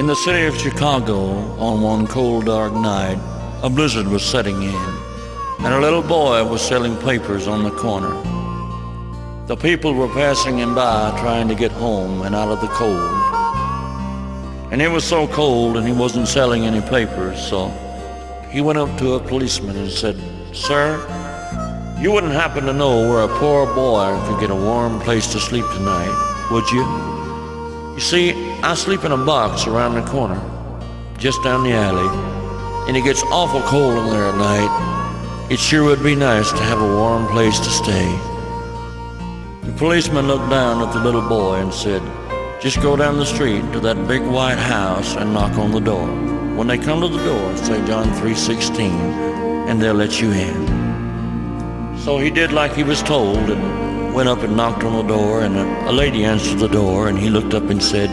In the city of Chicago, on one cold, dark night, a blizzard was setting in, and a little boy was selling papers on the corner. The people were passing him by, trying to get home and out of the cold. And it was so cold, and he wasn't selling any papers, so he went up to a policeman and said, "Sir, you wouldn't happen to know where a poor boy could get a warm place to sleep tonight, would you? You see, I sleep in a box around the corner, just down the alley, and it gets awful cold in there at night. It sure would be nice to have a warm place to stay." The policeman looked down at the little boy and said, "Just go down the street to that big white house and knock on the door. When they come to the door, say John 3:16, and they'll let you in." So he did like he was told and went up and knocked on the door, and a lady answered the door, and he looked up and said,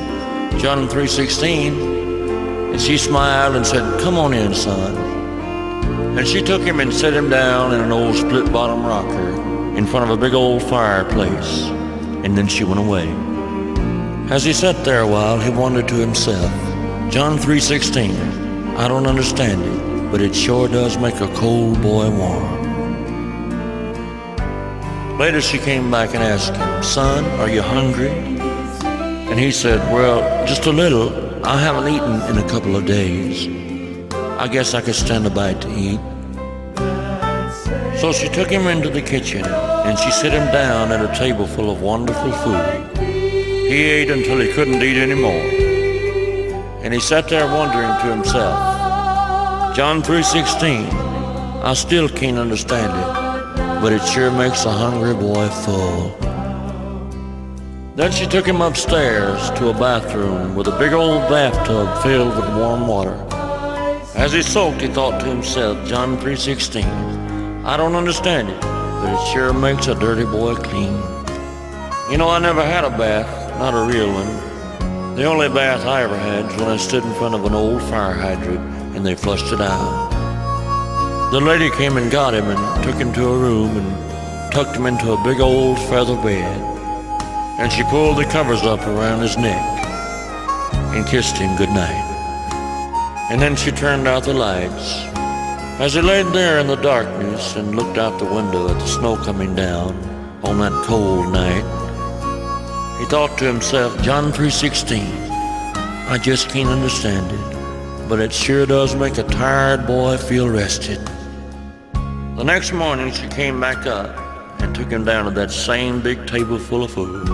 "John 3:16, and she smiled and said, "Come on in, son." And she took him and set him down in an old split-bottom rocker in front of a big old fireplace, and then she went away. As he sat there a while, he wondered to himself, John 3:16, I don't understand it, but it sure does make a cold boy warm. Later she came back and asked him, "Son, are you hungry?" And he said, "Well, just a little. I haven't eaten in a couple of days. I guess I could stand a bite to eat." So she took him into the kitchen, and she set him down at a table full of wonderful food. He ate until he couldn't eat anymore. And he sat there wondering to himself, John 3:16, I still can't understand it, but it sure makes a hungry boy full. Then she took him upstairs to a bathroom with a big old bathtub filled with warm water. As he soaked, he thought to himself, John 3:16, I don't understand it, but it sure makes a dirty boy clean. You know, I never had a bath, not a real one. The only bath I ever had was when I stood in front of an old fire hydrant and they flushed it out. The lady came and got him and took him to a room and tucked him into a big old feather bed. And she pulled the covers up around his neck and kissed him goodnight. And then she turned out the lights. As he laid there in the darkness and looked out the window at the snow coming down on that cold night, he thought to himself, John 3:16, I just can't understand it, but it sure does make a tired boy feel rested. The next morning she came back up and took him down to that same big table full of food.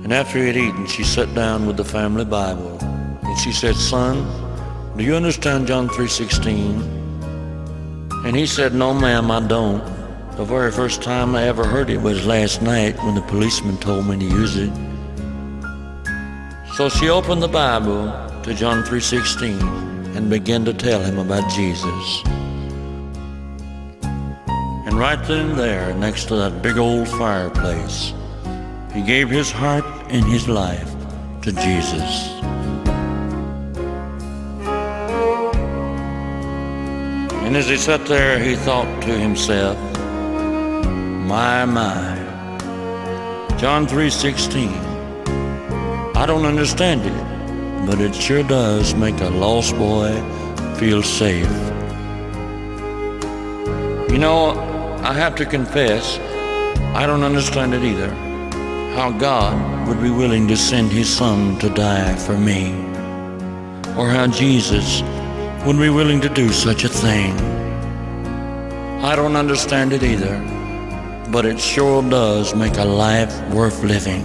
And after he had eaten, she sat down with the family Bible, and she said, Son, do you understand John 3:16? And he said, No, ma'am, I don't. The very first time I ever heard it was last night when the policeman told me to use it. So she opened the Bible to John 3:16 and began to tell him about Jesus. And right then and there, next to that big old fireplace, he gave his heart and his life to Jesus. And as he sat there, he thought to himself, my, John 3:16, I don't understand it, but it sure does make a lost boy feel safe. You know, I have to confess, I don't understand it either, how God would be willing to send his son to die for me, or how Jesus would be willing to do such a thing. I don't understand it either, but it sure does make a life worth living.